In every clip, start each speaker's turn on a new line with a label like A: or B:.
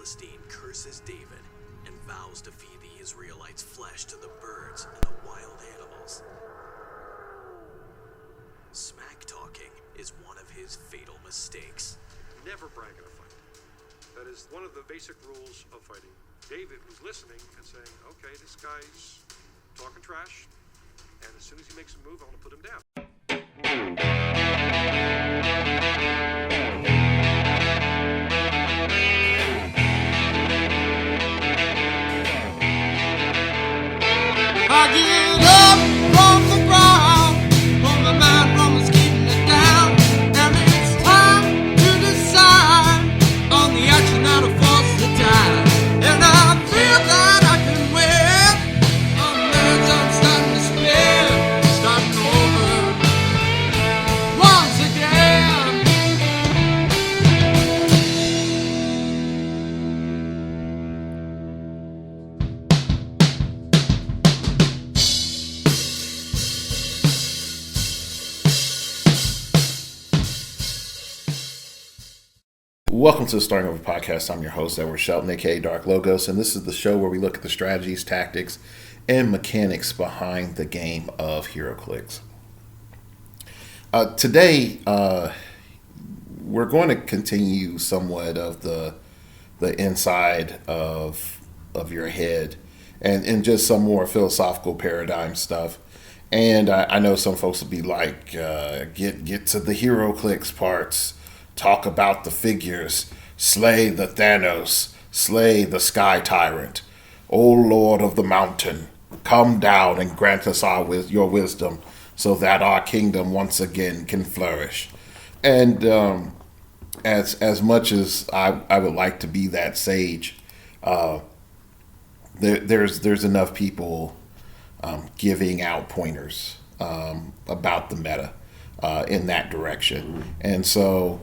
A: Philistine curses David and vows to feed the Israelites' flesh to the birds and the wild animals. Smack talking is one of his fatal mistakes.
B: Never brag in a fight. That is one of the basic rules of fighting. David was listening and saying, okay, this guy's talking trash, and as soon as he makes a move, I want to put him down.
C: I get up from the ground, from the man from is keeping it down, and it's time to decide on the action that'll force the tide. And I feel that I can win. A man's starting to spin, starting over once again.
D: Welcome to the Starting Over Podcast. I'm your host, Edward Shelton, aka Dark Logos, and this is the show where we look at the strategies, tactics, and mechanics behind the game of heroclix. Today, we're going to continue somewhat of the inside of your head and just some more philosophical paradigm stuff. And I know some folks will be like, get to the heroclix parts. Talk about the figures, slay the Thanos, slay the Sky Tyrant. O Lord of the Mountain, come down and grant us your wisdom so that our kingdom once again can flourish. And as much as I would like to be that sage, there's enough people giving out pointers about the meta in that direction. And so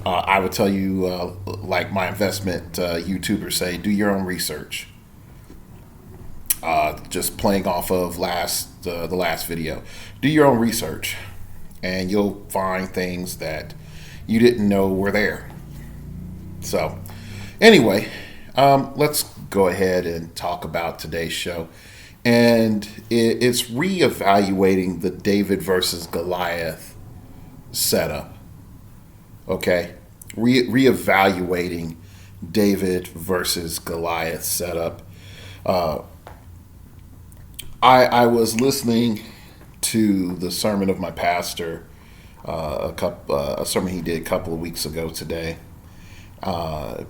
D: I would tell you, like my investment YouTubers say, do your own research. Just playing off of the last video, do your own research, and you'll find things that you didn't know were there. So, anyway, let's go ahead and talk about today's show, and it's reevaluating the David versus Goliath setup. Okay, reevaluating David versus Goliath setup. I was listening to the sermon of my pastor, a sermon he did a couple of weeks ago today,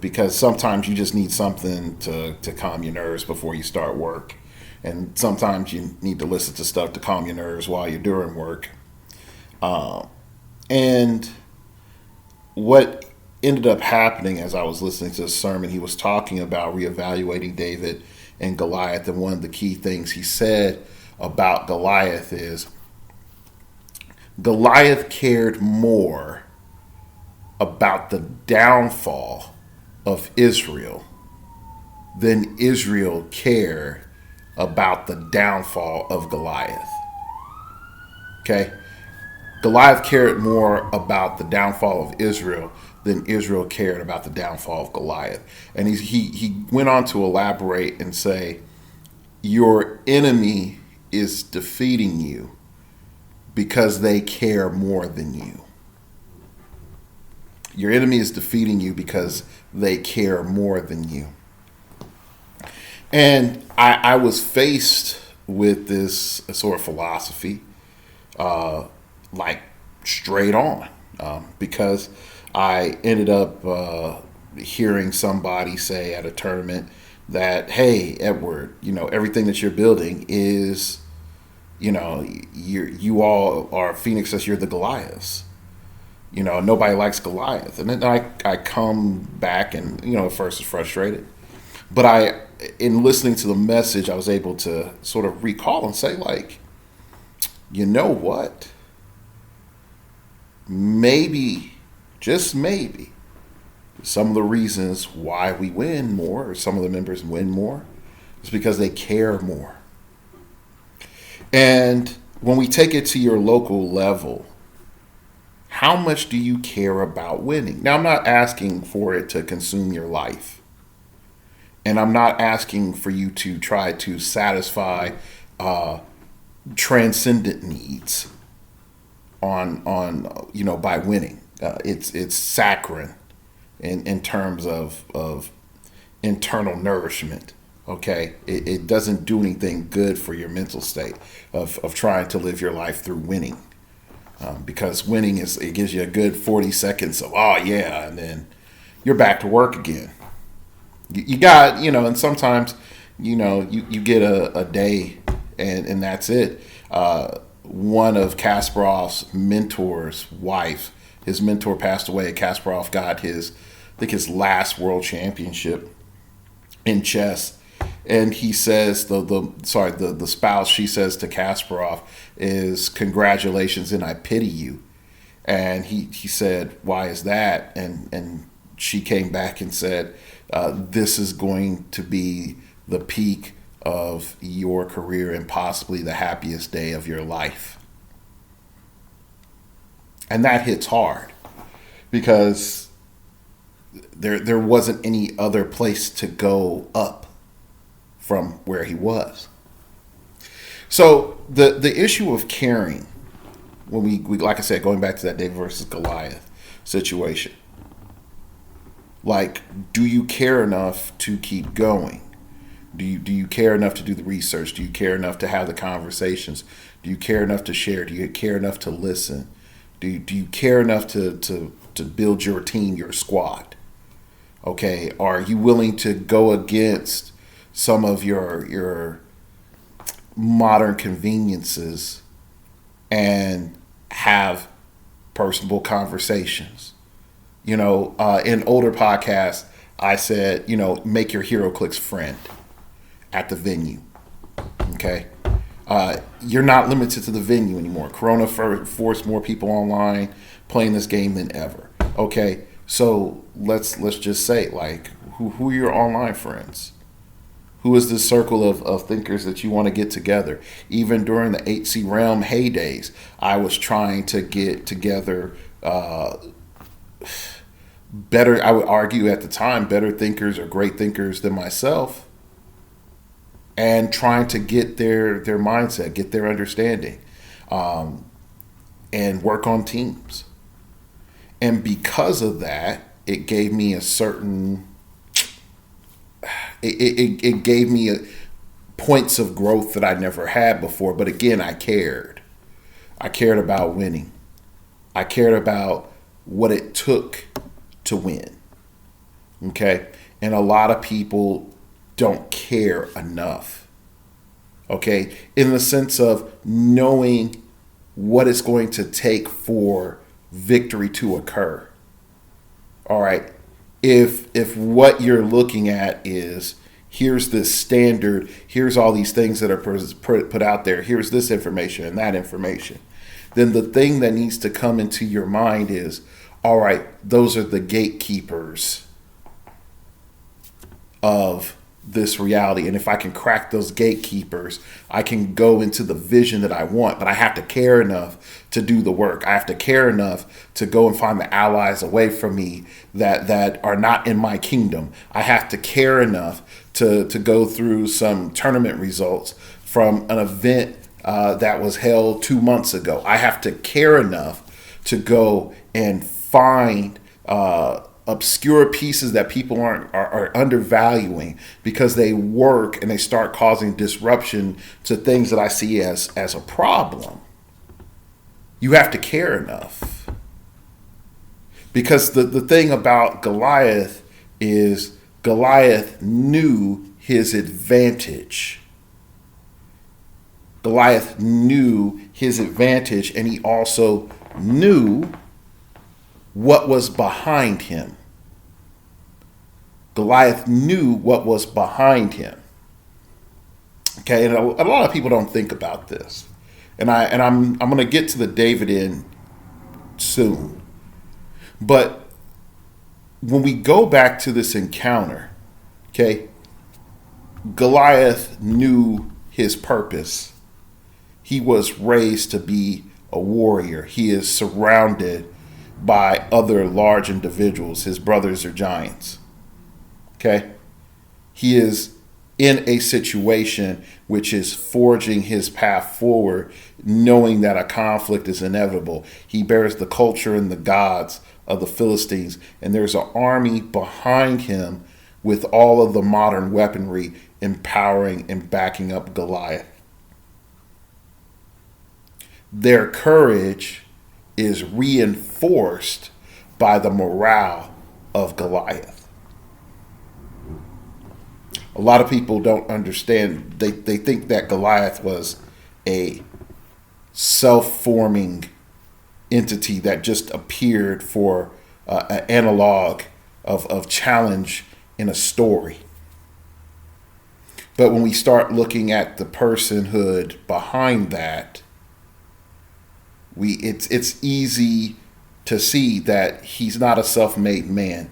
D: because sometimes you just need something to calm your nerves before you start work, and sometimes you need to listen to stuff to calm your nerves while you're doing work, and what ended up happening as I was listening to the sermon, he was talking about reevaluating David and Goliath. And one of the key things he said about Goliath is Goliath cared more about the downfall of Israel than Israel cared about the downfall of Goliath. Okay? Goliath cared more about the downfall of Israel than Israel cared about the downfall of Goliath. And he went on to elaborate and say, your enemy is defeating you because they care more than you. Your enemy is defeating you because they care more than you. And I was faced with this sort of philosophy, like straight on, because I ended up hearing somebody say at a tournament that, hey, Edward, everything that you're building is, you all are Phoenixes, you're the Goliaths. Nobody likes Goliath. And then I come back and, at first it's frustrated. But in listening to the message, I was able to sort of recall and say, like, you know what? Maybe, just maybe, some of the reasons why we win more, or some of the members win more, is because they care more. And when we take it to your local level, how much do you care about winning? Now, I'm not asking for it to consume your life. And I'm not asking for you to try to satisfy transcendent needs on by winning. It's saccharine in terms of internal nourishment. Okay, it doesn't do anything good for your mental state of trying to live your life through winning, because winning it gives you a good 40 seconds of oh yeah, and then you're back to work again. You got and sometimes you get a day and that's it. One of Kasparov's mentor's wife, his mentor passed away. Kasparov got his last world championship in chess. And he says the spouse, she says to Kasparov is congratulations and I pity you. And he said, why is that? And she came back and said, this is going to be the peak of your career and possibly the happiest day of your life. And that hits hard because there wasn't any other place to go up from where he was. So the issue of caring, when we like I said, going back to that David versus Goliath situation, like, do you care enough to keep going? Do you care enough to do the research? Do you care enough to have the conversations? Do you care enough to share? Do you care enough to listen? Do you care enough to build your team, your squad? Okay, are you willing to go against some of your modern conveniences and have personable conversations? In older podcasts, I said, make your heroclix friend at the venue. Okay, you're not limited to the venue anymore. Corona forced more people online playing this game than ever. Okay, so let's just say, like, who are your online friends? Who is this circle of thinkers that you want to get together? Even during the 8C realm heydays, I was trying to get together better, I would argue at the time, better thinkers or great thinkers than myself, and trying to get their mindset, get their understanding, and work on teams. And because of that, it gave me a certain... It gave me points of growth that I never had before. But again, I cared. I cared about winning. I cared about what it took to win. Okay? And a lot of people don't care enough. Okay? In the sense of knowing what it's going to take for victory to occur. All right? If what you're looking at is, here's this standard, here's all these things that are put out there, here's this information and that information, then the thing that needs to come into your mind is, all right, those are the gatekeepers of this reality. And if I can crack those gatekeepers, I can go into the vision that I want. But I have to care enough to do the work. I have to care enough to go and find the allies away from me that are not in my kingdom. I have to care enough to go through some tournament results from an event that was held 2 months ago. I have to care enough to go and find obscure pieces that people are undervaluing because they work and they start causing disruption to things that I see as a problem. You have to care enough. Because the thing about Goliath is Goliath knew his advantage. Goliath knew his advantage, and he also knew what was behind him. Goliath knew what was behind him. Okay, and a lot of people don't think about this. And I'm going to get to the David in soon. But when we go back to this encounter, okay, Goliath knew his purpose. He was raised to be a warrior. He is surrounded by other large individuals. His brothers are giants. Okay? He is in a situation which is forging his path forward, knowing that a conflict is inevitable. He bears the culture and the gods of the Philistines, and there's an army behind him with all of the modern weaponry empowering and backing up Goliath. Their courage is reinforced by the morale of Goliath. A lot of people don't understand. They think that Goliath was a self-forming entity that just appeared for an analog of challenge in a story. But when we start looking at the personhood behind that, it's easy to see that he's not a self-made man.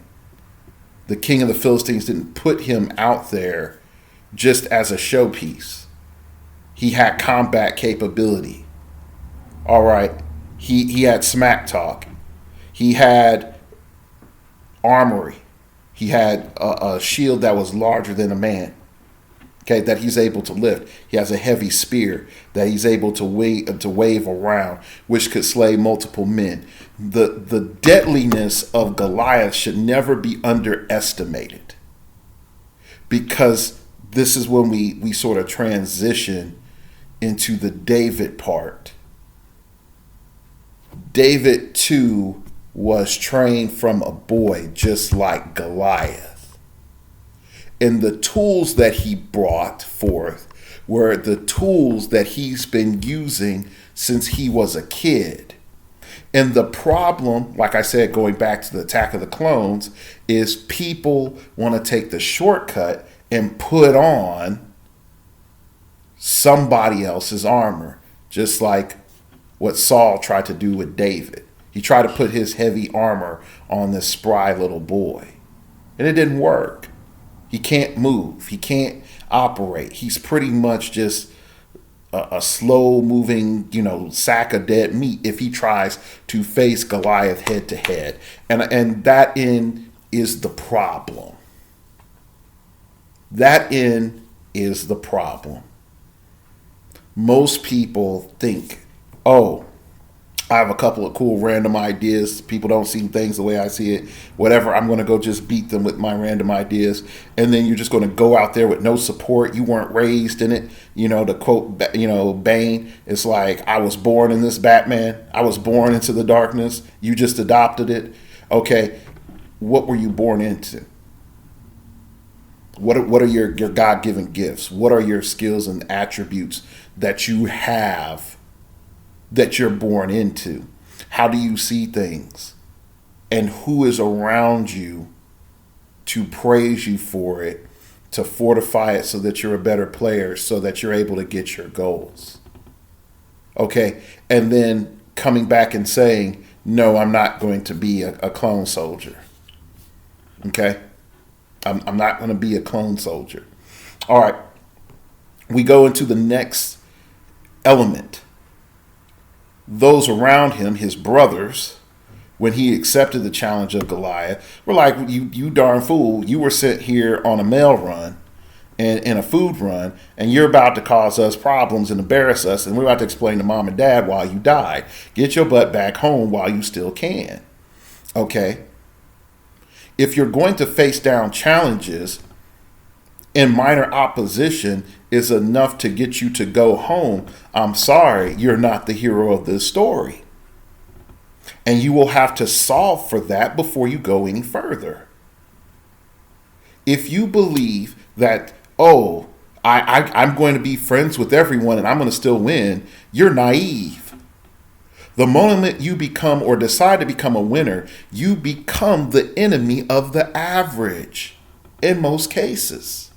D: The king of the Philistines didn't put him out there just as a showpiece. He had combat capability. All right. He had smack talk. He had armory. He had a shield that was larger than a man. Okay, that he's able to lift. He has a heavy spear that he's able to wave around, which could slay multiple men. The deadliness of Goliath should never be underestimated, because this is when we sort of transition into the David part. David too was trained from a boy, just like Goliath. And the tools that he brought forth were the tools that he's been using since he was a kid. And the problem, like I said, going back to the Attack of the Clones, is people want to take the shortcut and put on somebody else's armor, just like what Saul tried to do with David. He tried to put his heavy armor on this spry little boy, and it didn't work. He can't move. He can't operate. He's pretty much just a slow-moving, sack of dead meat if he tries to face Goliath head to head. And that is the problem. That is the problem. Most people think, oh, I have a couple of cool random ideas. People don't see things the way I see it. Whatever, I'm going to go just beat them with my random ideas. And then you're just going to go out there with no support. You weren't raised in it. To quote, Bane, it's like, I was born in this Batman. I was born into the darkness. You just adopted it. Okay, what were you born into? What are your God-given gifts? What are your skills and attributes that you have that you're born into? How do you see things? And who is around you to praise you for it, to fortify it so that you're a better player, so that you're able to get your goals? Okay, and then coming back and saying, no, I'm not going to be a clone soldier. Okay, I'm not going to be a clone soldier. All right, we go into the next element. Those around him, his brothers, when he accepted the challenge of Goliath, were like, you darn fool, you were sent here on a mail run and a food run, and you're about to cause us problems and embarrass us, and we're about to explain to mom and dad why you died. Get your butt back home while you still can. Okay? If you're going to face down challenges and minor opposition is enough to get you to go home, I'm sorry, you're not the hero of this story. And you will have to solve for that before you go any further. If you believe that, I'm going to be friends with everyone and I'm going to still win, you're naive. The moment you become or decide to become a winner, you become the enemy of the average in most cases.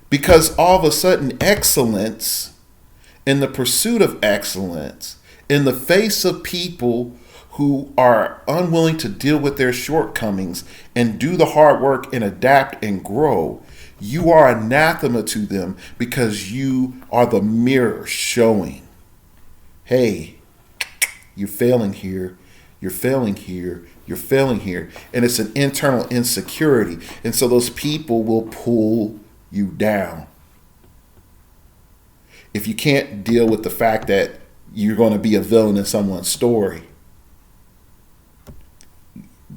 D: Because all of a sudden, excellence, in the pursuit of excellence, in the face of people who are unwilling to deal with their shortcomings and do the hard work and adapt and grow, you are anathema to them, because you are the mirror showing, hey, you're failing here, you're failing here, you're failing here. And it's an internal insecurity. And so those people will pull you down. If you can't deal with the fact that you're going to be a villain in someone's story,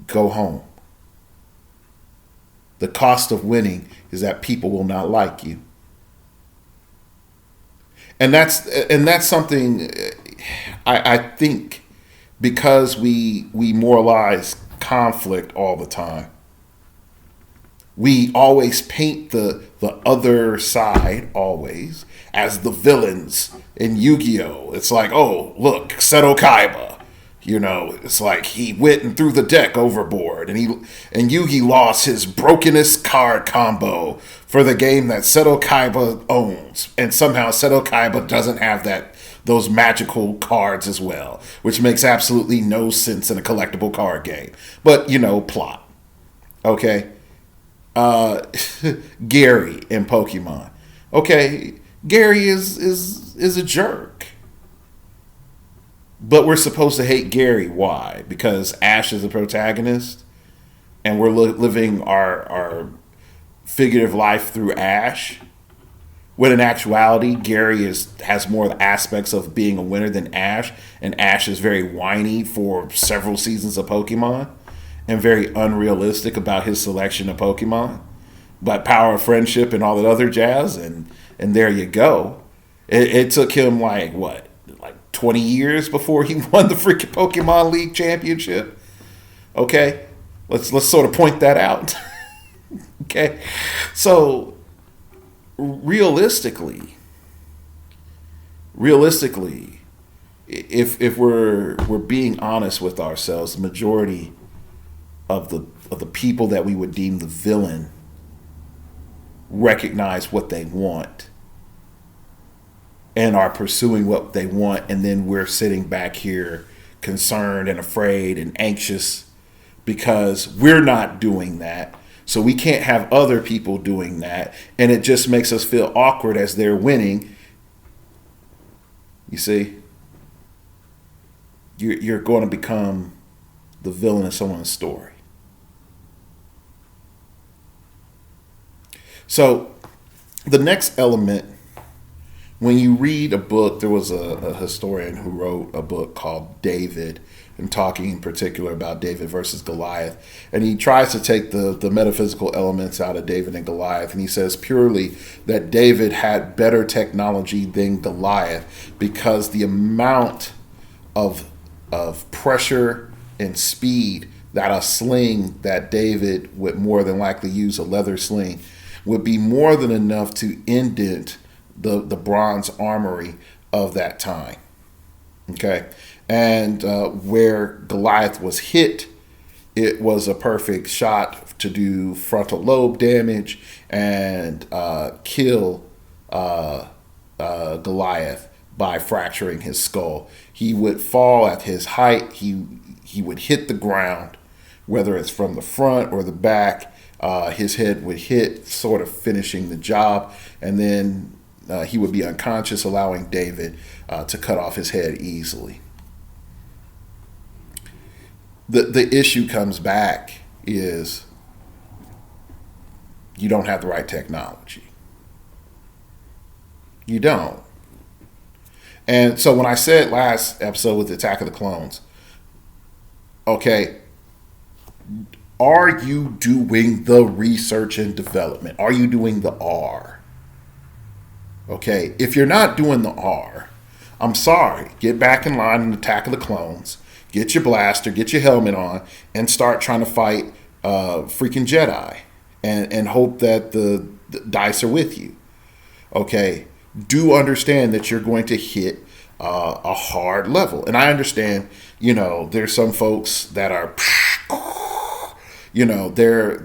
D: go home. The cost of winning is that people will not like you. And that's something I think, because we moralize conflict all the time. We always paint the other side always as the villains in Yu-Gi-Oh! It's like, oh, look, Seto Kaiba. You know, it's like he went and threw the deck overboard, and Yugi lost his brokenest card combo for the game that Seto Kaiba owns, and somehow Seto Kaiba doesn't have those magical cards as well, which makes absolutely no sense in a collectible card game. But plot. Okay, Gary in Pokemon. Okay, Gary is a jerk. But we're supposed to hate Gary. Why? Because Ash is the protagonist, and we're living our figurative life through Ash. When in actuality, Gary has more aspects of being a winner than Ash, and Ash is very whiny for several seasons of Pokemon, and very unrealistic about his selection of Pokemon. But power of friendship and all that other jazz, and there you go. It took him like 20 years before he won the freaking Pokemon League championship. Okay, let's sort of point that out. Okay, so realistically, if we're being honest with ourselves, the majority of the people that we would deem the villain recognize what they want and are pursuing what they want, and then we're sitting back here concerned and afraid and anxious because we're not doing that. So we can't have other people doing that, and it just makes us feel awkward as they're winning. You see? You're going to become the villain of someone's story. So the next element, when you read a book, there was a historian who wrote a book called David, and talking in particular about David versus Goliath. And he tries to take the metaphysical elements out of David and Goliath. And he says purely that David had better technology than Goliath because the amount of pressure and speed that a sling that David would more than likely use, a leather sling, would be more than enough to indent the bronze armory of that time. Okay, and where Goliath was hit, it was a perfect shot to do frontal lobe damage and kill Goliath by fracturing his skull. He would fall at his height. He would hit the ground, whether it's from the front or the back. His head would hit, sort of finishing the job, and then he would be unconscious, allowing David to cut off his head easily. The issue comes back is you don't have the right technology. You don't. And so when I said last episode with the Attack of the Clones, okay, are you doing the research and development? Are you doing the R? Okay, if you're not doing the R, I'm sorry. Get back in line in Attack of the Clones. Get your blaster, get your helmet on, and start trying to fight freaking Jedi. And hope that the dice are with you. Okay, do understand that you're going to hit a hard level. And I understand, there's some folks that are, they're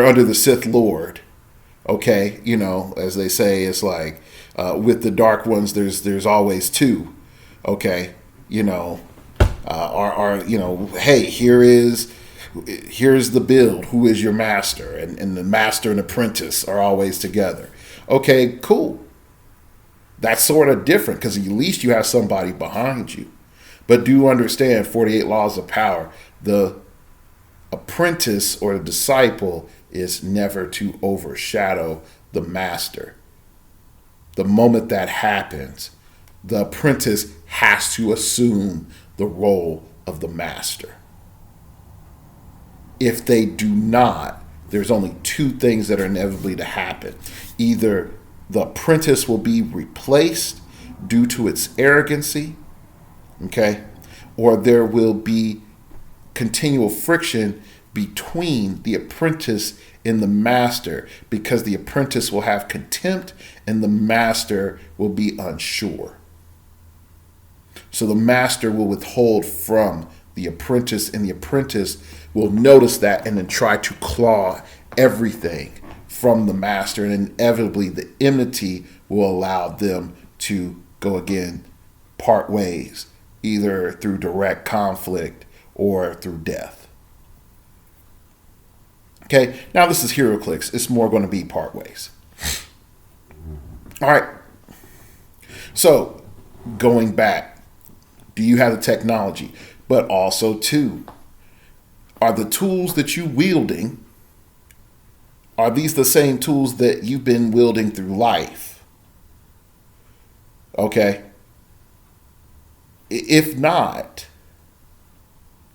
D: under the Sith Lord. Okay, as they say, it's like with the dark ones, there's always two. Okay, hey, here's the build. Who is your master? And the master and apprentice are always together. Okay, cool. That's sort of different because at least you have somebody behind you. But do understand 48 laws of power. The apprentice or the disciple is never to overshadow the master. The moment that happens, the apprentice has to assume the role of the master. If they do not, there's only two things that are inevitably to happen. Either the apprentice will be replaced due to its arrogancy, okay, or there will be continual friction between the apprentice and the master, because the apprentice will have contempt and the master will be unsure. So the master will withhold from the apprentice, and the apprentice will notice that and then try to claw everything from the master, and inevitably the enmity will allow them to go again, part ways, either through direct conflict or through death. Okay, now this is heroclix. It's more going to be part ways. All right. So, going back, do you have the technology? But also, too, are the tools that you wielding, are these the same tools that you've been wielding through life? Okay. If not,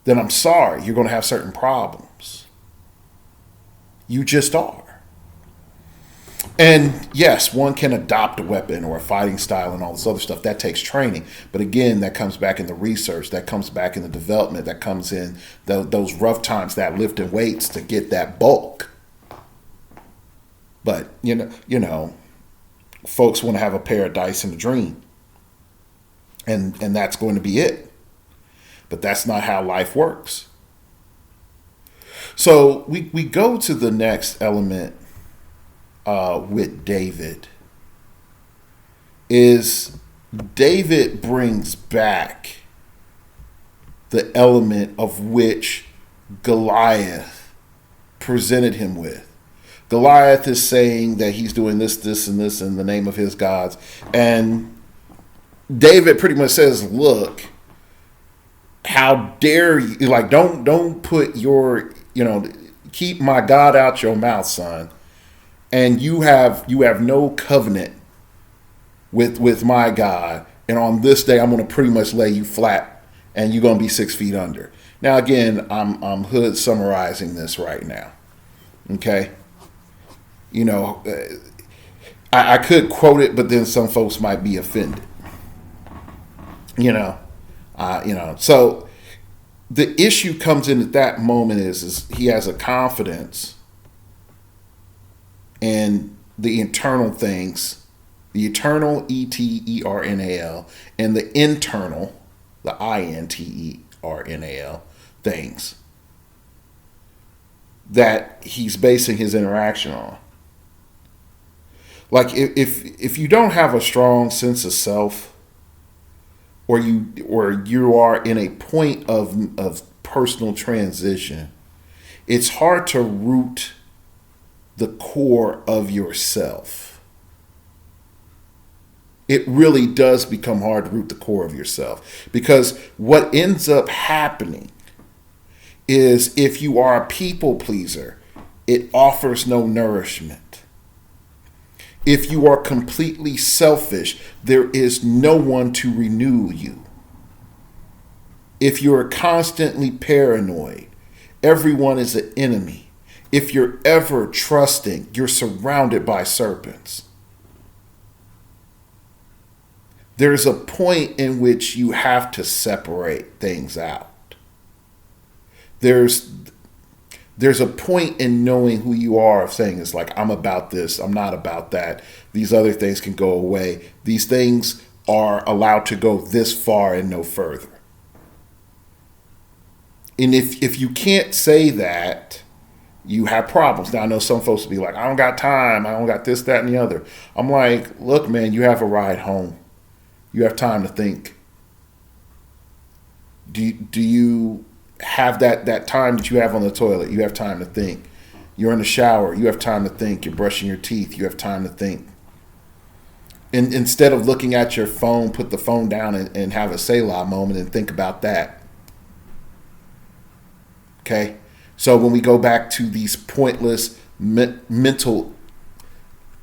D: then I'm sorry, you're going to have certain problems. You just are. And yes, one can adopt a weapon or a fighting style and all this other stuff. That takes training. But again, that comes back in the research. That comes back in the development. That comes in those rough times, that lifting weights to get that bulk. But, you know, folks want to have a pair of dice and a dream. And that's going to be it. But that's not how life works. So we go to the next element with David. Is David brings back the element of which Goliath presented him with. Goliath is saying that he's doing this, this, and this in the name of his gods. And David pretty much says, look, how dare you, like, don't put your, keep my God out your mouth, son. And you have no covenant with my God. And on this day, I'm going to pretty much lay you flat and you're going to be 6 feet under. Now, again, I'm hood summarizing this right now. Okay. I could quote it, but then some folks might be offended. So the issue comes in at that moment is he has a confidence in the internal things, the eternal, E-T-E-R-N-A-L, and the internal, the I-N-T-E-R-N-A-L things that he's basing his interaction on. Like if you don't have a strong sense of self, or you are in a point of personal transition, it's hard to root the core of yourself. It really does become hard to root the core of yourself, because what ends up happening is if you are a people pleaser, it offers no nourishment. If you are completely selfish, there is no one to renew you. If you're constantly paranoid, everyone is an enemy. If you're ever trusting, you're surrounded by serpents. There's a point in which you have to separate things out. There's a point in knowing who you are, of saying it's like, I'm about this, I'm not about that. These other things can go away. These things are allowed to go this far and no further. And if you can't say that, you have problems. Now, I know some folks will be like, I don't got time, I don't got this, that, and the other. I'm like, look, man, you have a ride home. You have time to think. Do you have that time that you have on the toilet? You have time to think. You're in the shower, you have time to think. You're brushing your teeth, you have time to think. instead of looking at your phone, put the phone down and have a Selah moment and think about that. Okay? So when we go back to these pointless mental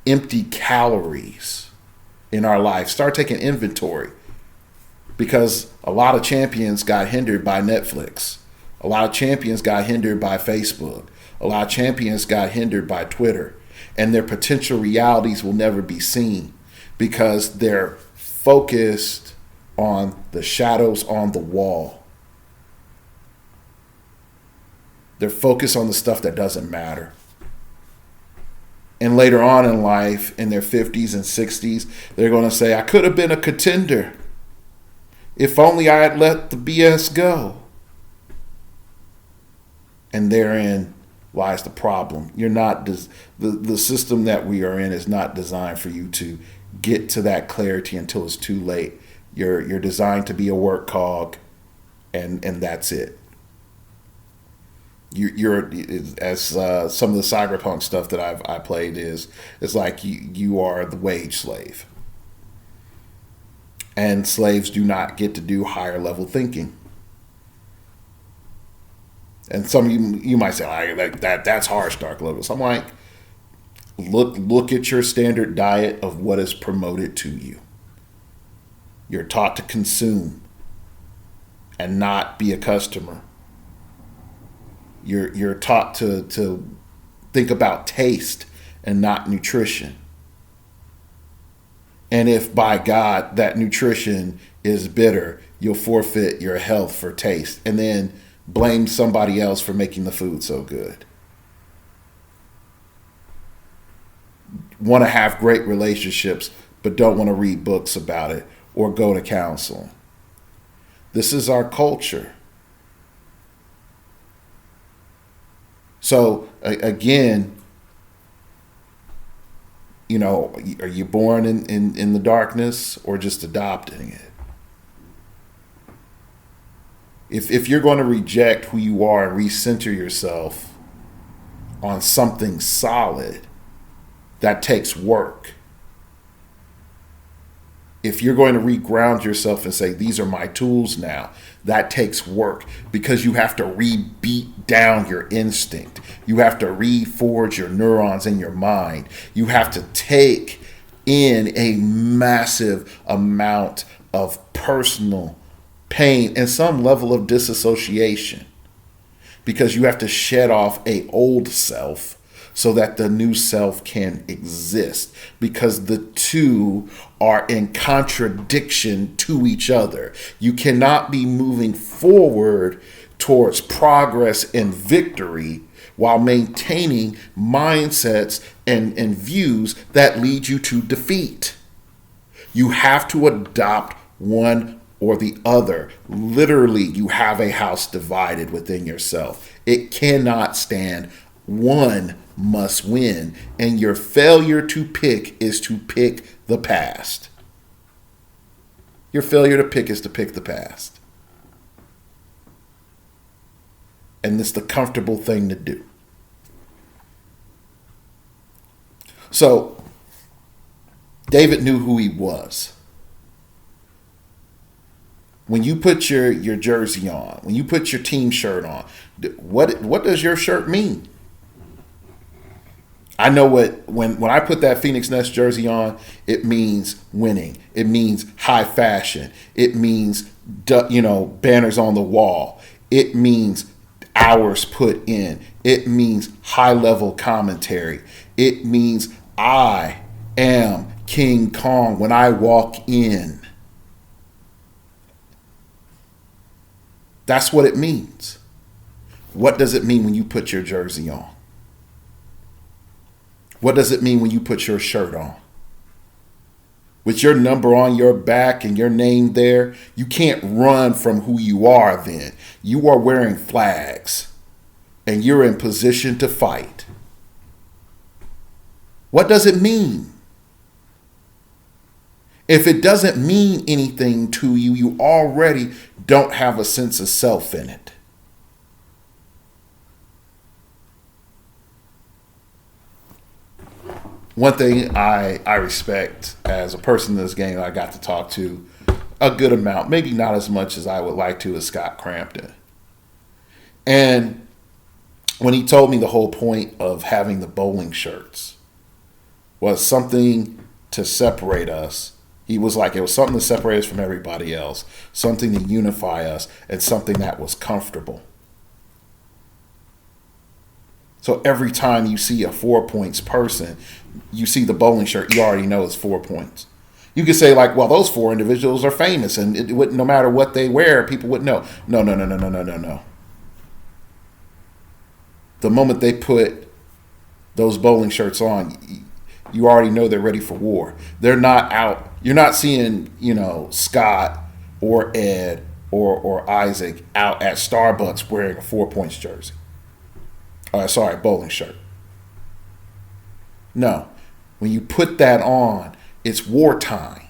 D: empty calories in our life, start taking inventory. Because a lot of champions got hindered by Netflix. A lot of champions got hindered by Facebook. A lot of champions got hindered by Twitter. And their potential realities will never be seen because they're focused on the shadows on the wall. They're focused on the stuff that doesn't matter. And later on in life, in their 50s and 60s, they're going to say, I could have been a contender if only I had let the BS go. And therein lies the problem. You're not the system that we are in is not designed for you to get to that clarity until it's too late. You're designed to be a work cog, and that's it. You're as some of the cyberpunk stuff that I played is like you are the wage slave, and slaves do not get to do higher level thinking. And some of you might say, like that's harsh, Dark Lotus. I'm like, look at your standard diet of what is promoted to you. You're taught to consume and not be a customer. You're taught to think about taste and not nutrition. And if by God that nutrition is bitter, you'll forfeit your health for taste. And then blame somebody else for making the food so good. Want to have great relationships, but don't want to read books about it or go to counseling. This is our culture. So again, are you born in the darkness or just adopting it? If you're going to reject who you are and recenter yourself on something solid, that takes work. If you're going to reground yourself and say, these are my tools now, that takes work because you have to re-beat down your instinct. You have to reforge your neurons in your mind. You have to take in a massive amount of personal pain and some level of disassociation because you have to shed off a old self so that the new self can exist, because the two are in contradiction to each other. You cannot be moving forward towards progress and victory while maintaining mindsets and views that lead you to defeat. You have to adopt one or the other. Literally, you have a house divided within yourself. It cannot stand. One must win, and your failure to pick is to pick the past. Your failure to pick is to pick the past. And it's the comfortable thing to do. So, David knew who he was. When you put your jersey on, when you put your team shirt on, what does your shirt mean? I know when I put that Phoenix Nest jersey on, it means winning. It means high fashion. It means banners on the wall. It means hours put in. It means high level commentary. It means I am King Kong when I walk in. That's what it means. What does it mean when you put your jersey on? What does it mean when you put your shirt on? With your number on your back and your name there, you can't run from who you are then. You are wearing flags and you're in position to fight. What does it mean? If it doesn't mean anything to you, you already don't have a sense of self in it. one thing I respect as a person in this game I got to talk to a good amount, maybe not as much as I would like to, is Scott Crampton. And when he told me the whole point of having the bowling shirts was something to separate us, he was like, it was something to separate us from everybody else, something to unify us, and something that was comfortable. So every time you see a 4 points person, you see the bowling shirt, you already know it's 4 points. You could say like, well, those 4 individuals are famous, and it wouldn't, no matter what they wear, people would know. No. The moment they put those bowling shirts on, you already know they're ready for war. They're not out. You're not seeing, Scott or Ed or Isaac out at Starbucks wearing a 4 points jersey. Bowling shirt. No. When you put that on, it's wartime.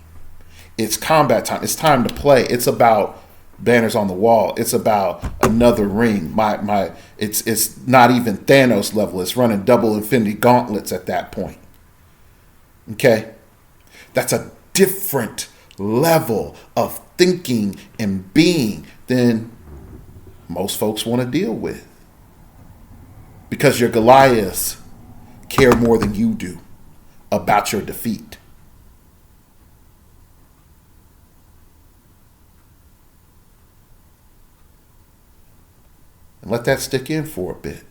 D: It's combat time. It's time to play. It's about banners on the wall. It's about another ring. It's not even Thanos level. It's running double infinity gauntlets at that point. Okay? That's a different level of thinking and being than most folks want to deal with. Because your Goliaths care more than you do about your defeat. And let that stick in for a bit.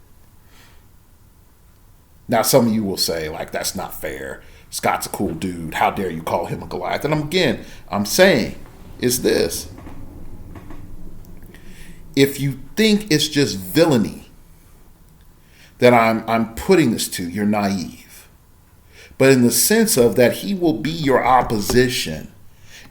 D: Now, some of you will say, like, that's not fair. Scott's a cool dude. How dare you call him a Goliath? And I'm saying is this. If you think it's just villainy that I'm putting this to, you're naive. But in the sense of that he will be your opposition,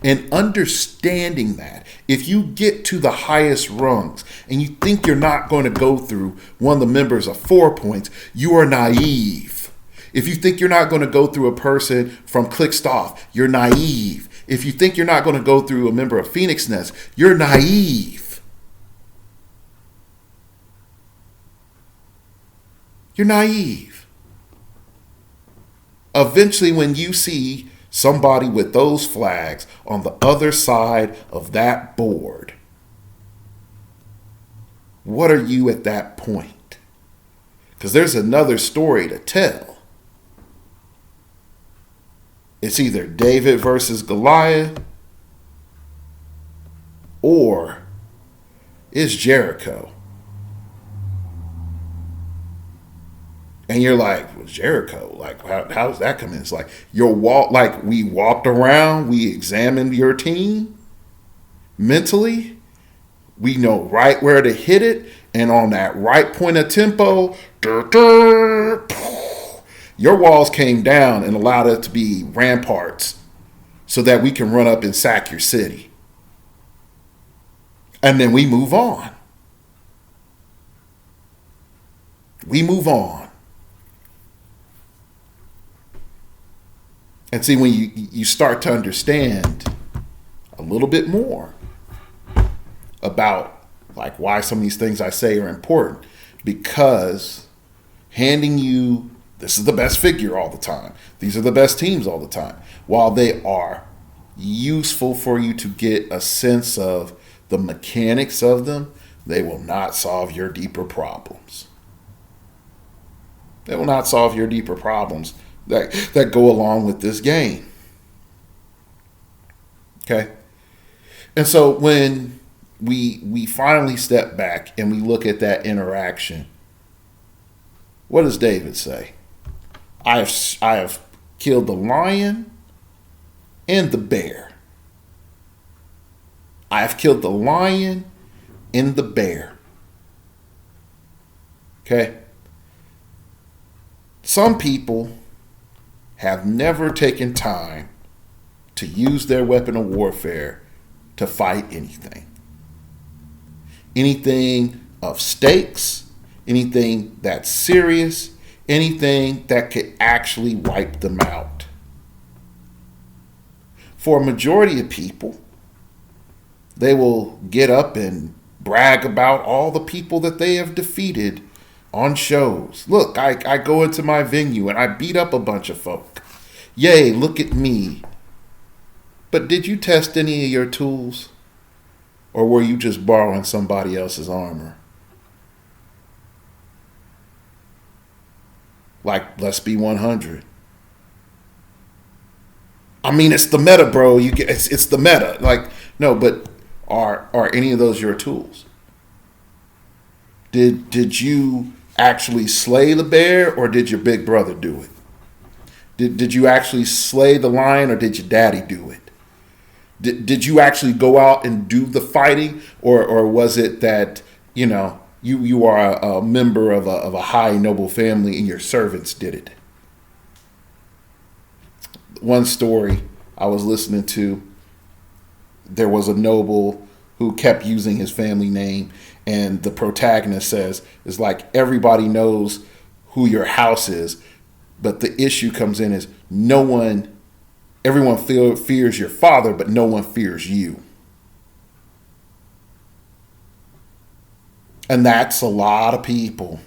D: and understanding that if you get to the highest rungs and you think you're not going to go through one of the members of 4 points, you are naive. If you think you're not going to go through a person from Clickstoff, you're naive. If you think you're not going to go through a member of Phoenix Nest, you're naive. You're naive. Eventually, when you see somebody with those flags on the other side of that board, what are you at that point? Because there's another story to tell. It's either David versus Goliath, or it's Jericho. And you're like, well, Jericho, like, how does that come in? It's like, we walked around, we examined your team mentally. We know right where to hit it. And on that right point of tempo, your walls came down and allowed it to be ramparts so that we can run up and sack your city. And then we move on. We move on. And see, when you start to understand a little bit more about like why some of these things I say are important, because handing you, this is the best figure all the time, these are the best teams all the time, while they are useful for you to get a sense of the mechanics of them, they will not solve your deeper problems. They will not solve your deeper problems that go along with this game. Okay? And so when we finally step back and we look at that interaction, what does David say? I have killed the lion and the bear. I have killed the lion and the bear. Okay? Some people have never taken time to use their weapon of warfare to fight anything. Anything of stakes, anything that's serious, anything that could actually wipe them out. For a majority of people, they will get up and brag about all the people that they have defeated on shows. Look, I go into my venue and I beat up a bunch of folk. Yay, look at me. But did you test any of your tools? Or were you just borrowing somebody else's armor? Like, let's be 100. I mean, it's the meta, bro. It's the meta. Like, no, but are any of those your tools? Did you actually slay the bear, or did your big brother do it? Did you actually slay the lion, or did your daddy do it? Did you actually go out and do the fighting, or was it that you are a member of a high noble family and your servants did it? One story I was listening to, there was a noble who kept using his family name, and the protagonist says, it's like everybody knows who your house is, but the issue comes in is everyone fears your father, but no one fears you. And that's a lot of people.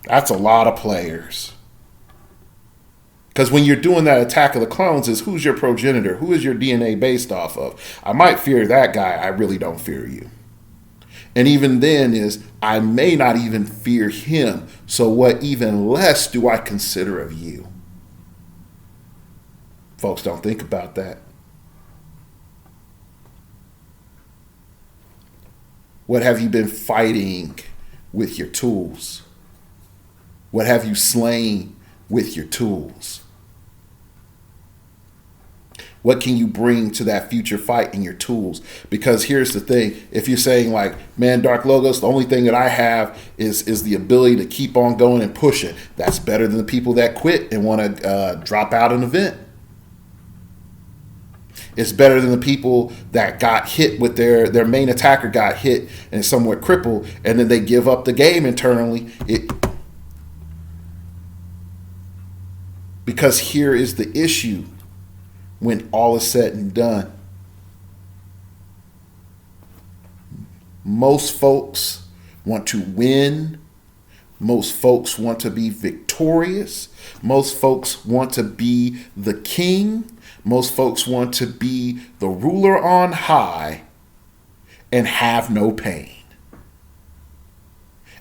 D: That's a lot of players. Because when you're doing that Attack of the Clones, is who's your progenitor? Who is your DNA based off of? I might fear that guy. I really don't fear you. And even then is, I may not even fear him. So what even less do I consider of you? Folks don't think about that. What have you been fighting with your tools? What have you slain with your tools? What can you bring to that future fight in your tools? Because here's the thing. If you're saying like, man, Dark Logos, the only thing that I have is the ability to keep on going and push it. That's better than the people that quit and want to drop out an event. It's better than the people that got hit with their main attacker got hit and somewhat crippled, and then they give up the game internally. Because here is the issue when all is said and done. Most folks want to win. Most folks want to be victorious. Most folks want to be the king. Most folks want to be the ruler on high and have no pain.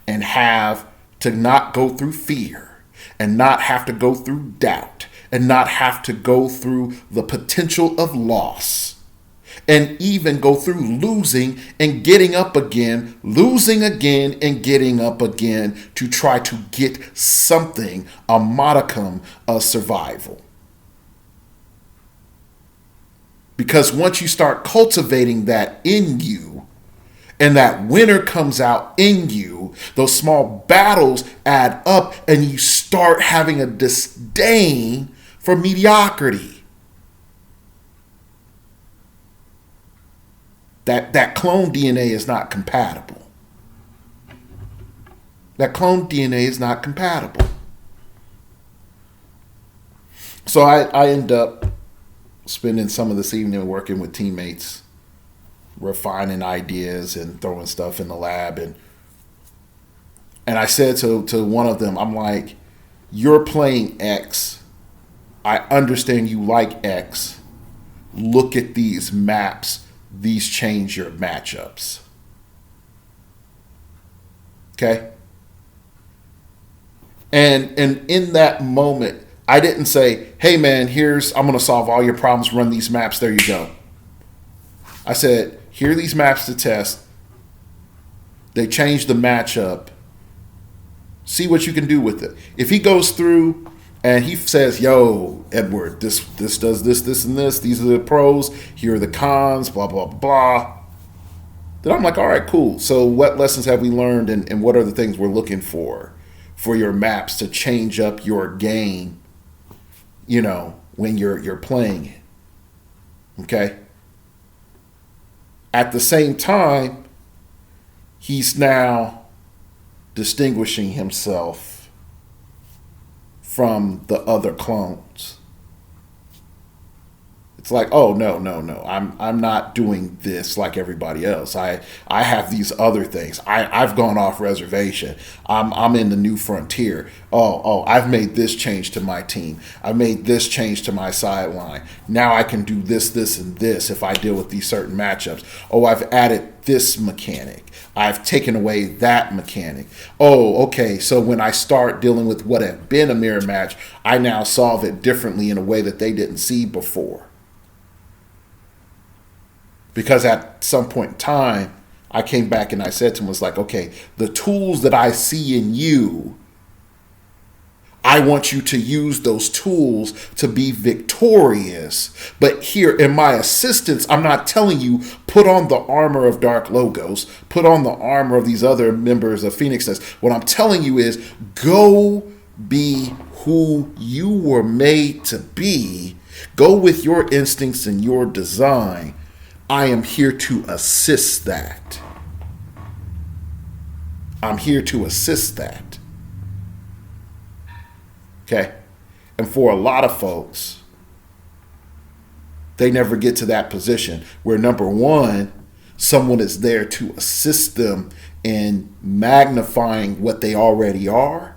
D: And have to not go through fear and not have to go through doubt and not have to go through the potential of loss and even go through losing and getting up again, losing again and getting up again to try to get something, a modicum of survival. Because once you start cultivating that in you, and that winner comes out in you, those small battles add up and you start having a disdain for mediocrity. That clone DNA is not compatible. That clone DNA is not compatible. So I end up spending some of this evening working with teammates, refining ideas and throwing stuff in the lab. And I said to one of them, I'm like, you're playing X. I understand you like X. Look at these maps. These change your matchups. Okay? And in that moment, I didn't say, hey man, I'm going to solve all your problems, run these maps, there you go. I said, here are these maps to test. They change the matchup. See what you can do with it. If he goes through and he says, yo, Edward, this does this, and this. These are the pros. Here are the cons, blah, blah, blah. Then I'm like, all right, cool. So what lessons have we learned and what are the things we're looking for your maps to change up your game, when you're playing it. Okay? At the same time, he's now distinguishing himself from the other clones. It's like, oh no. I'm not doing this like everybody else. I have these other things. I've gone off reservation. I'm in the new frontier. Oh, I've made this change to my team. I've made this change to my sideline. Now I can do this, and this if I deal with these certain matchups. Oh, I've added this mechanic. I've taken away that mechanic. Oh, okay, so when I start dealing with what had been a mirror match, I now solve it differently in a way that they didn't see before. Because at some point in time, I came back and I said to him, was like, okay, the tools that I see in you, I want you to use those tools to be victorious. But here in my assistance, I'm not telling you, put on the armor of Dark Logos, put on the armor of these other members of Phoenix Nest. What I'm telling you is, go be who you were made to be. Go with your instincts and your design. I am here to assist that. I'm here to assist that. Okay? And for a lot of folks, they never get to that position where, number one, someone is there to assist them in magnifying what they already are,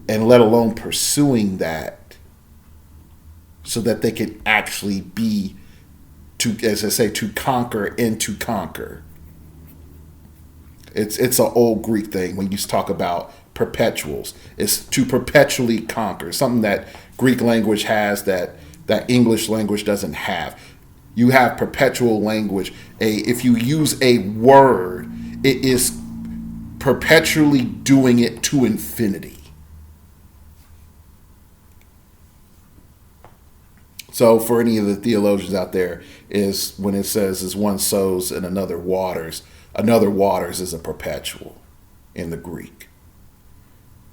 D: and let alone pursuing that so that they can actually be, to, as I say, to conquer and to conquer. It's an old Greek thing when you talk about perpetuals. It's to perpetually conquer, something that Greek language has that English language doesn't have. You have perpetual language. If you use a word, it is perpetually doing it to infinity. So for any of the theologians out there, is when it says as one sows and another waters is a perpetual in the Greek.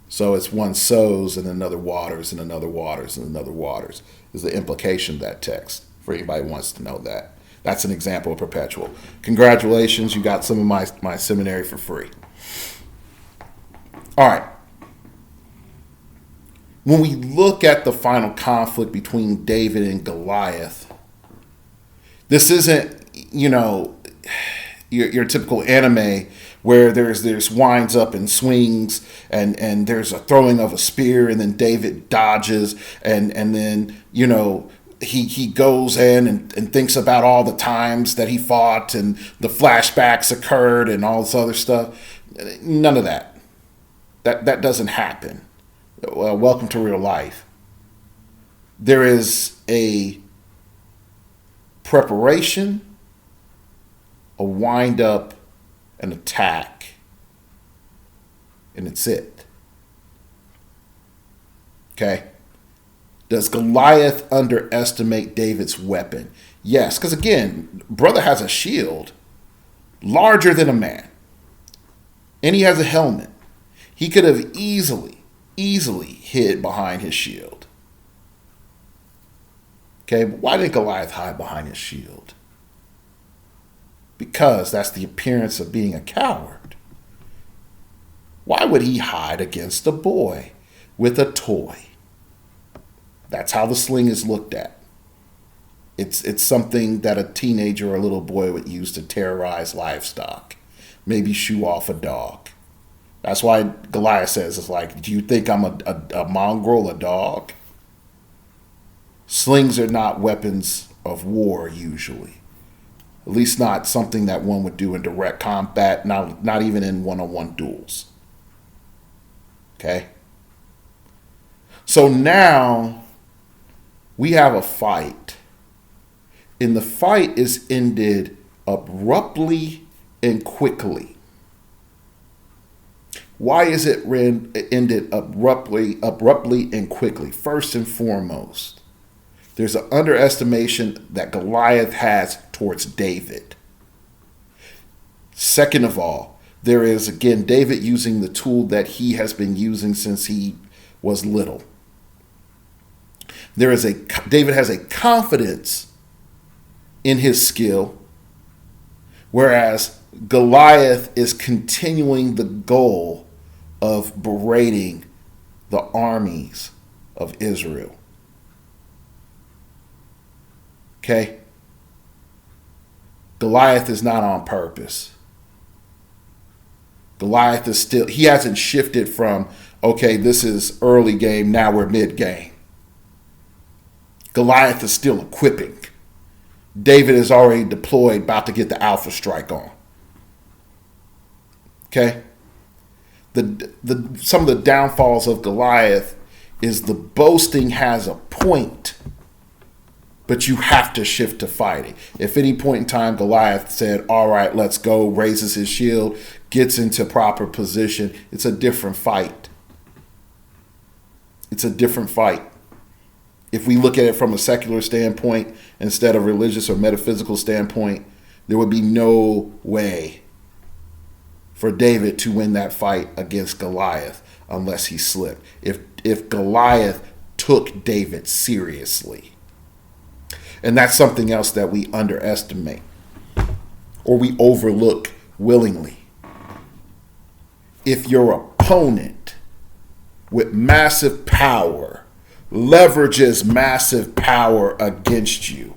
D: So it's one sows and another waters and another waters and another waters is the implication of that text, for anybody who wants to know that. That's an example of perpetual. Congratulations, you got some of my seminary for free. All right. When we look at the final conflict between David and Goliath, this isn't, your typical anime where there's winds up and swings and there's a throwing of a spear and then David dodges and then, he goes in and thinks about all the times that he fought and the flashbacks occurred and all this other stuff. None of that. That doesn't happen. Welcome to real life. There is a preparation, a wind up, an attack, and it's it. Okay? Does Goliath underestimate David's weapon? Yes, because again, brother has a shield larger than a man, and he has a helmet. He could have easily hid behind his shield. Okay, but why did Goliath hide behind his shield? Because that's the appearance of being a coward. Why would he hide against a boy with a toy? That's how the sling is looked at. It's something that a teenager or a little boy would use to terrorize livestock, maybe shoo off a dog. That's why Goliath says, it's like, do you think I'm a mongrel, a dog? Slings are not weapons of war usually. At least not something that one would do in direct combat, not even in one-on-one duels. Okay? So now we have a fight. And the fight is ended abruptly and quickly. Why is it ended abruptly and quickly? First and foremost, there's an underestimation that Goliath has towards David. Second of all, there is, again, David using the tool that he has been using since he was little. David has a confidence in his skill, whereas Goliath is continuing the goal of berating the armies of Israel. Okay? Goliath is not on purpose. Goliath is still, he hasn't shifted from, okay, this is early game, now we're mid game. Goliath is still equipping. David is already deployed, about to get the alpha strike on. Okay? Some of the downfalls of Goliath is the boasting has a point, but you have to shift to fighting. If any point in time Goliath said, all right, let's go, raises his shield, gets into proper position, it's a different fight. It's a different fight. If we look at it from a secular standpoint instead of religious or metaphysical standpoint, there would be no way for David to win that fight against Goliath unless he slipped. If Goliath took David seriously. And that's something else that we underestimate or we overlook willingly. If your opponent with massive power leverages massive power against you,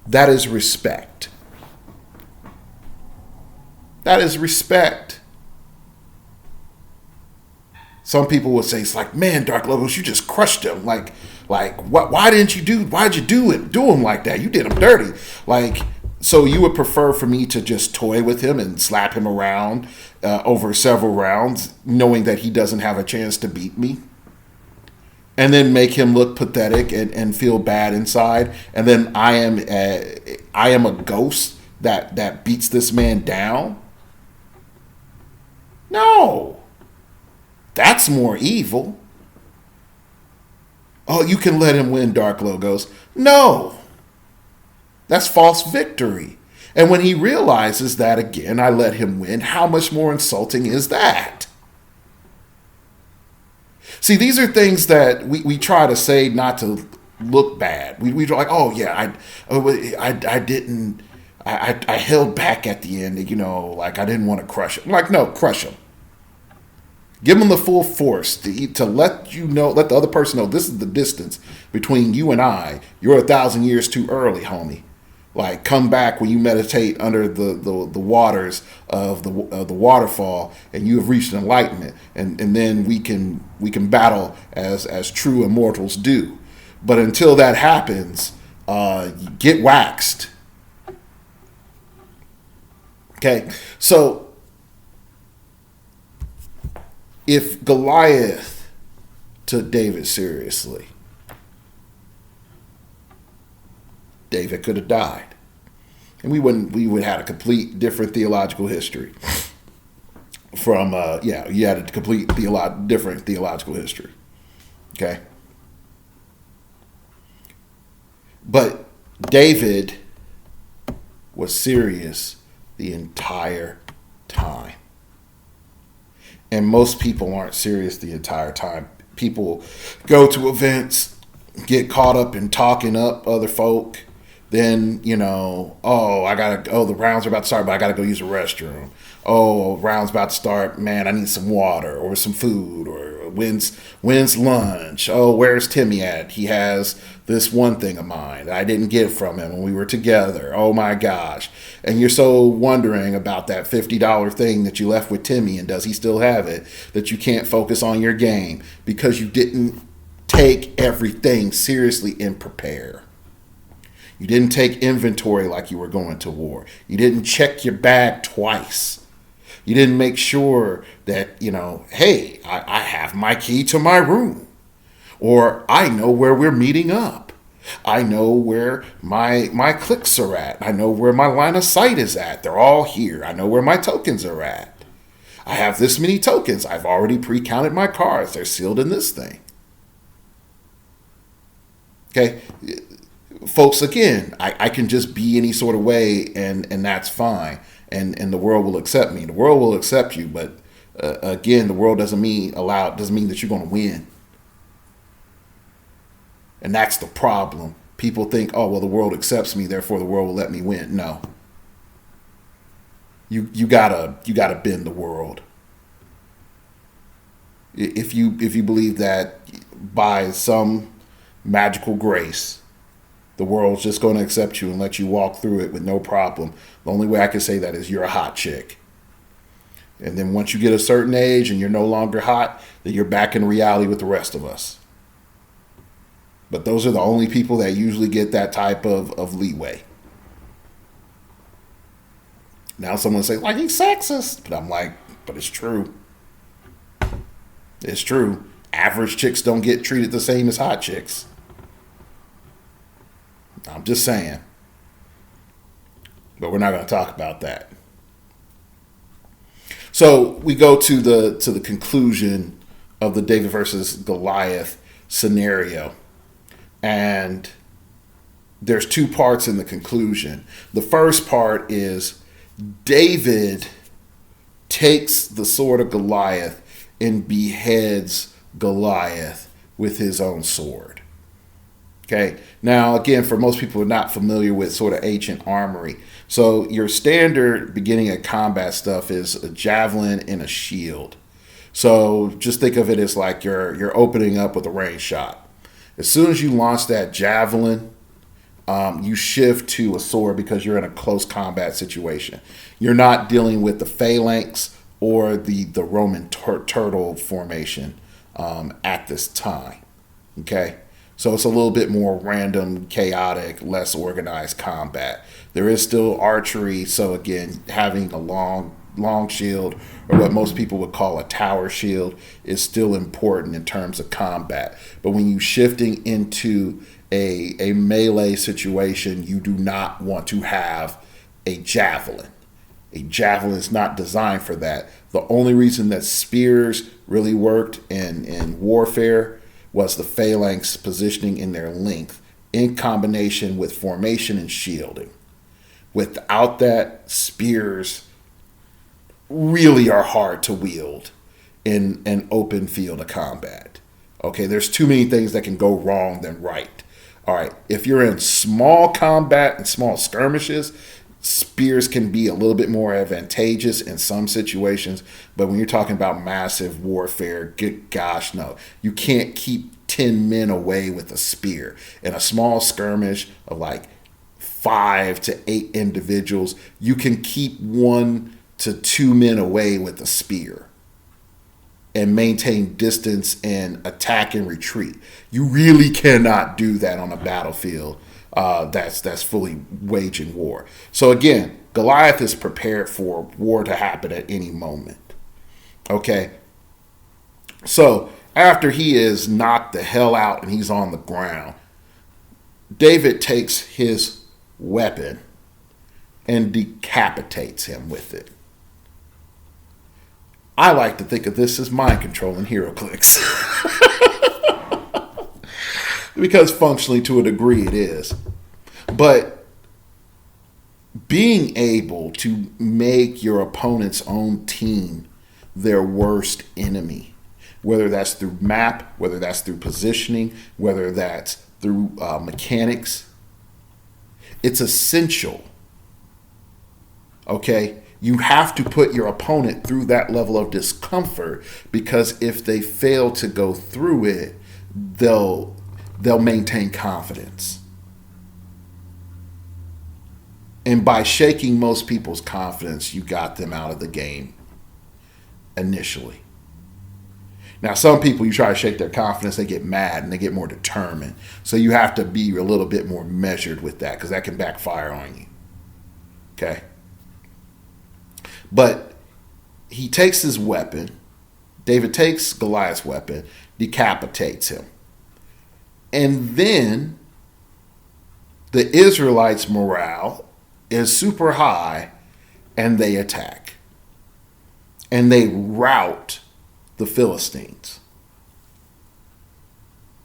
D: that is respect. That is respect. Some people would say, it's like, man, Dark Logos, you just crushed him. Like, why'd you do him like that? You did him dirty. Like, so you would prefer for me to just toy with him and slap him around over several rounds, knowing that he doesn't have a chance to beat me? And then make him look pathetic and feel bad inside. And then I am a ghost that beats this man down? No. That's more evil. Oh, you can let him win, Dark Logos. No. That's false victory. And when he realizes that, again, I let him win, how much more insulting is that? See, these are things that we try to say not to look bad. We're like, oh, yeah, I didn't, I held back at the end, like I didn't want to crush him. Like, no, crush him. Give them the full force to let the other person know this is the distance between you and I. You're 1,000 years too early, homie. Like, come back when you meditate under the waters of the waterfall, and you have reached enlightenment, and then we can battle as true immortals do. But until that happens, get waxed. Okay, so if Goliath took David seriously, David could have died, and we would have had a complete different theological history. From you had a complete different theological history. Okay, but David was serious the entire time. And most people aren't serious the entire time. People go to events, get caught up in talking up other folk. Then, the rounds are about to start, but I got to go use the restroom. Oh, round's about to start, man, I need some water or some food, or when's lunch? Oh, where's Timmy at? He has this one thing of mine that I didn't get from him when we were together. Oh my gosh. And you're so wondering about that $50 thing that you left with Timmy, and does he still have it, that you can't focus on your game because you didn't take everything seriously and prepare. You didn't take inventory like you were going to war. You didn't check your bag twice. You didn't make sure that, hey, I have my key to my room. Or I know where we're meeting up. I know where my clicks are at. I know where my line of sight is at. They're all here. I know where my tokens are at. I have this many tokens. I've already pre-counted my cards. They're sealed in this thing. Okay? Folks, again, I can just be any sort of way, and that's fine. And the world will accept me. The world will accept you, but again, the world doesn't mean that you're going to win. And that's the problem. People think, oh, well, the world accepts me, therefore the world will let me win. No. You gotta bend the world. If you believe that by some magical grace The world's just going to accept you and let you walk through it with no problem. The only way I can say that is you're a hot chick. And then once you get a certain age and you're no longer hot, then you're back in reality with the rest of us. But those are the only people that usually get that type of leeway. Now someone say, like, he's sexist. But I'm like, but it's true. It's true. Average chicks don't get treated the same as hot chicks. I'm just saying. But we're not going to talk about that. So we go to the conclusion of the David versus Goliath scenario. And there's two parts in the conclusion. The first part is David takes the sword of Goliath and beheads Goliath with his own sword. Okay. Now, again, for most people who are not familiar with sort of ancient armory, so your standard beginning of combat stuff is a javelin and a shield. So just think of it as like you're opening up with a range shot. As soon as you launch that javelin, you shift to a sword because you're in a close combat situation. You're not dealing with the phalanx or the Roman turtle formation at this time. Okay? So it's a little bit more random, chaotic, less organized combat. There is still archery, so again, having a long shield, or what most people would call a tower shield, is still important in terms of combat. But when you're shifting into a melee situation, you do not want to have a javelin. A javelin is not designed for that. The only reason that spears really worked in warfare was the phalanx positioning in their length in combination with formation and shielding. Without that, spears really are hard to wield in an open field of combat. Okay, there's too many things that can go wrong than right. All right, if you're in small combat and small skirmishes, spears can be a little bit more advantageous in some situations, but when you're talking about massive warfare, good gosh, no. You can't keep 10 men away with a spear. In a small skirmish of like 5 to 8 individuals, you can keep 1 to 2 men away with a spear and maintain distance and attack and retreat. You really cannot do that on a battlefield that's fully waging war. So again, Goliath is prepared for war to happen at any moment. Okay. So after he is knocked the hell out and he's on the ground, David takes his weapon and decapitates him with it. I like to think of this as mind control and heroclix. Because functionally, to a degree, it is. But being able to make your opponent's own team their worst enemy, whether that's through map, whether that's through positioning, whether that's through mechanics, it's essential. Okay? You have to put your opponent through that level of discomfort, because if they fail to go through it, they'll maintain confidence. And by shaking most people's confidence, you got them out of the game initially. Now, some people, you try to shake their confidence, they get mad and they get more determined. So you have to be a little bit more measured with that, because that can backfire on you. Okay? But he takes his weapon. David takes Goliath's weapon, decapitates him. And then the Israelites' morale is super high and they attack. And they rout the Philistines.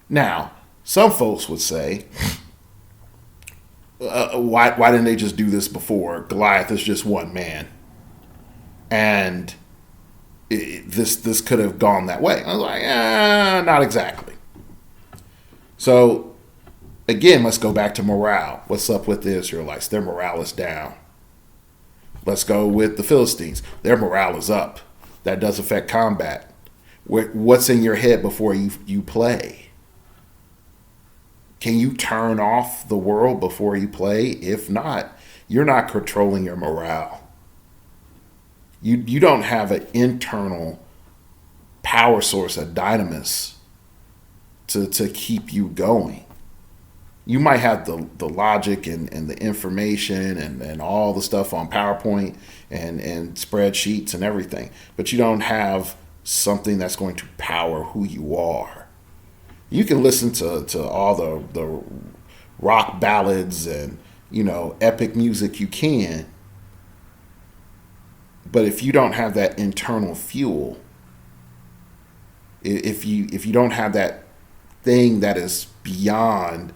D: Now, some folks would say, why didn't they just do this before? Goliath is just one man. And this could have gone that way. I was like, not exactly. So, again, let's go back to morale. What's up with the Israelites? Their morale is down. Let's go with the Philistines. Their morale is up. That does affect combat. What's in your head before you play? Can you turn off the world before you play? If not, you're not controlling your morale. You don't have an internal power source, a dynamis, to keep you going. You might have the logic and the information and all the stuff on PowerPoint and spreadsheets and everything, but you don't have something that's going to power who you are. You can listen to all the rock ballads and, epic music you can, but if you don't have that internal fuel, if you don't have that thing that is beyond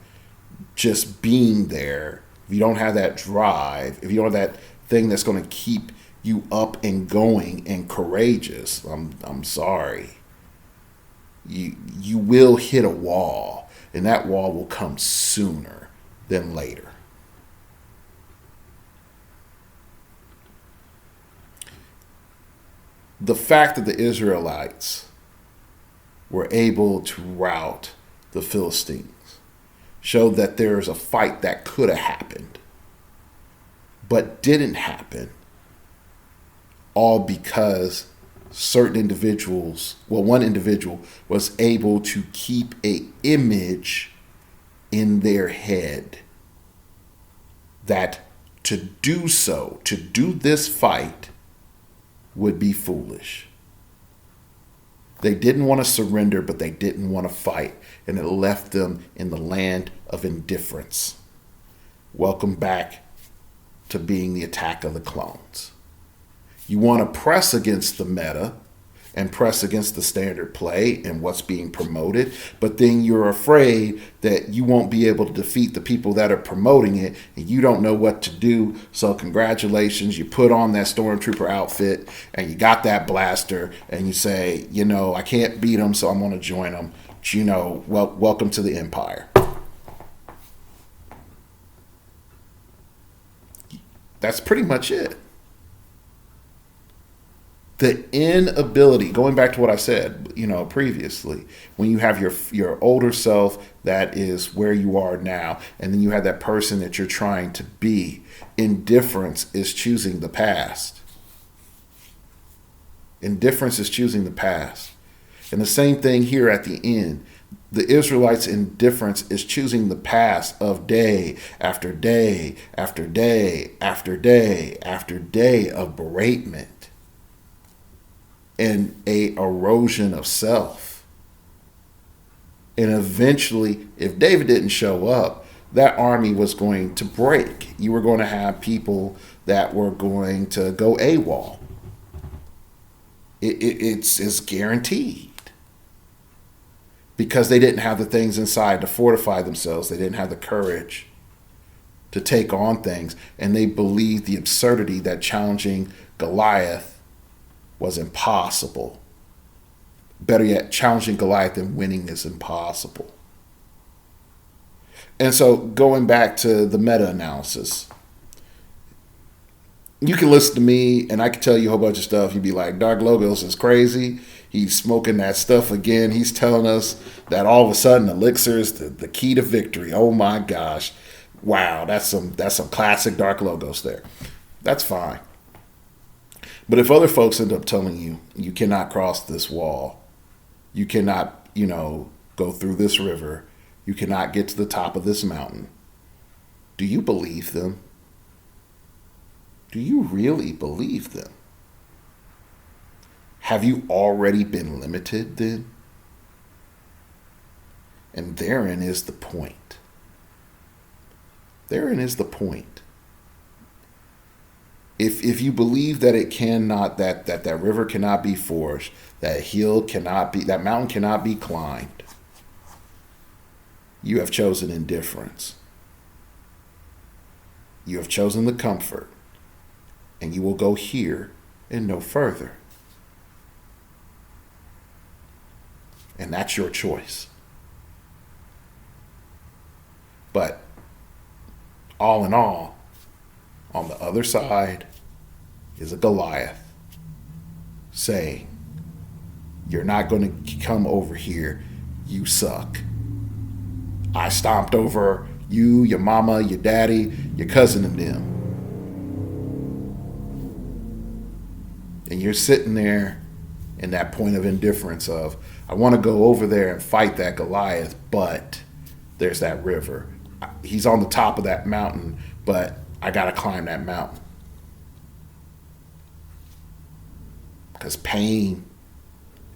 D: just being there, if you don't have that drive, if you don't have that thing that's going to keep you up and going and courageous, I'm sorry. You will hit a wall, and that wall will come sooner than later. The fact that the Israelites were able to rout the Philistines showed that there's a fight that could have happened, but didn't happen, all because certain individuals, one individual was able to keep an image in their head that to do this fight would be foolish. They didn't want to surrender, but they didn't want to fight, and it left them in the land of indifference. Welcome back to being the attack of the clones. You want to press against the meta and press against the standard play and what's being promoted, but then you're afraid that you won't be able to defeat the people that are promoting it, and you don't know what to do. So congratulations, you put on that stormtrooper outfit and you got that blaster and you say, I can't beat them, so I'm going to join them. But, welcome to the empire. That's pretty much it. The inability, going back to what I said, previously, when you have your older self that is where you are now, and then you have that person that you're trying to be, indifference is choosing the past. Indifference is choosing the past. And the same thing here at the end. The Israelites' indifference is choosing the past of day after day after day after day after day of beratement and a erosion of self. And eventually, if David didn't show up, that army was going to break. You were going to have people that were going to go AWOL. It's guaranteed. Because they didn't have the things inside to fortify themselves. They didn't have the courage to take on things. And they believed the absurdity that challenging Goliath was impossible. Better yet, challenging Goliath and winning is impossible. And so going back to the meta-analysis, you can listen to me and I can tell you a whole bunch of stuff. You'd be like, Dark Logos is crazy. He's smoking that stuff again. He's telling us that all of a sudden elixir is the key to victory. Oh my gosh. Wow, that's some classic Dark Logos there. That's fine. But if other folks end up telling you, you cannot cross this wall, you cannot, go through this river, you cannot get to the top of this mountain, do you believe them? Do you really believe them? Have you already been limited then? And therein is the point. Therein is the point. If you believe that it cannot, that river cannot be forged, that mountain cannot be climbed, you have chosen indifference. You have chosen the comfort, and you will go here and no further. And that's your choice. But all in all, on the other side is a Goliath saying, you're not going to come over here. You suck. I stomped over you, your mama, your daddy, your cousin, and them. And you're sitting there in that point of indifference of, I want to go over there and fight that Goliath, but there's that river. He's on the top of that mountain, but I got to climb that mountain. Because pain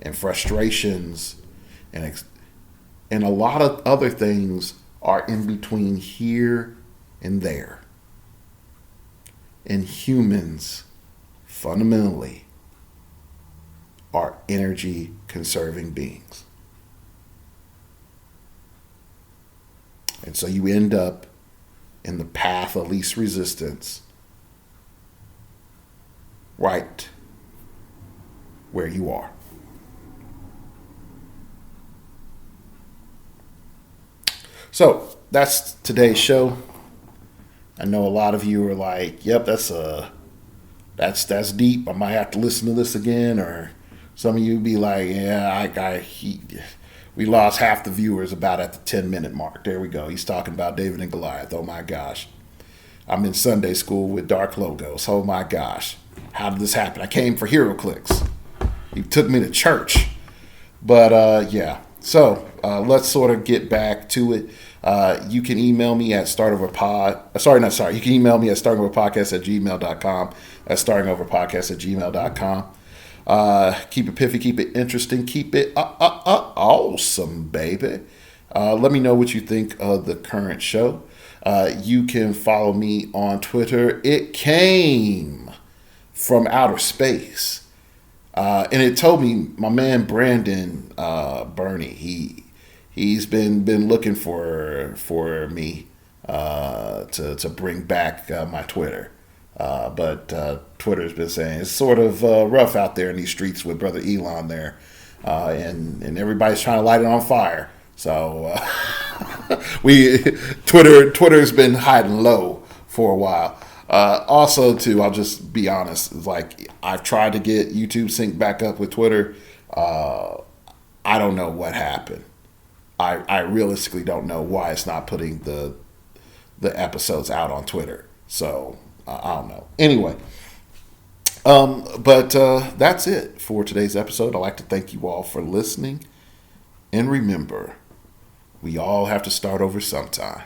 D: and frustrations and a lot of other things are in between here and there. And humans, fundamentally, are energy conserving beings. And so you end up in the path of least resistance, right where you are. So that's today's show. I know a lot of you are like, "Yep, that's deep. I might have to listen to this again." Or some of you be like, "Yeah, we lost half the viewers about at the 10-minute mark." There we go. He's talking about David and Goliath. Oh my gosh. I'm in Sunday school with dark logos. Oh my gosh. How did this happen? I came for heroclix. He took me to church. But yeah. So let's sort of get back to it. You can email me at startingoverpod. You can email me at startingoverpodcast@gmail.com. At startingoverpodcast@gmail.com. Keep it piffy, keep it interesting, keep it awesome, baby. Let me know what you think of the current show. You can follow me on Twitter. It came from outer space. And it told me my man Brandon Burney, he's been looking for me to bring back my Twitter. But Twitter's been saying it's sort of rough out there in these streets with Brother Elon there. And everybody's trying to light it on fire. So Twitter's been hiding low for a while. Also, too, I'll just be honest. It's like I've tried to get YouTube synced back up with Twitter. I don't know what happened. I realistically don't know why it's not putting the episodes out on Twitter. So I don't know. Anyway, but that's it for today's episode. I'd like to thank you all for listening. And remember, we all have to start over sometime.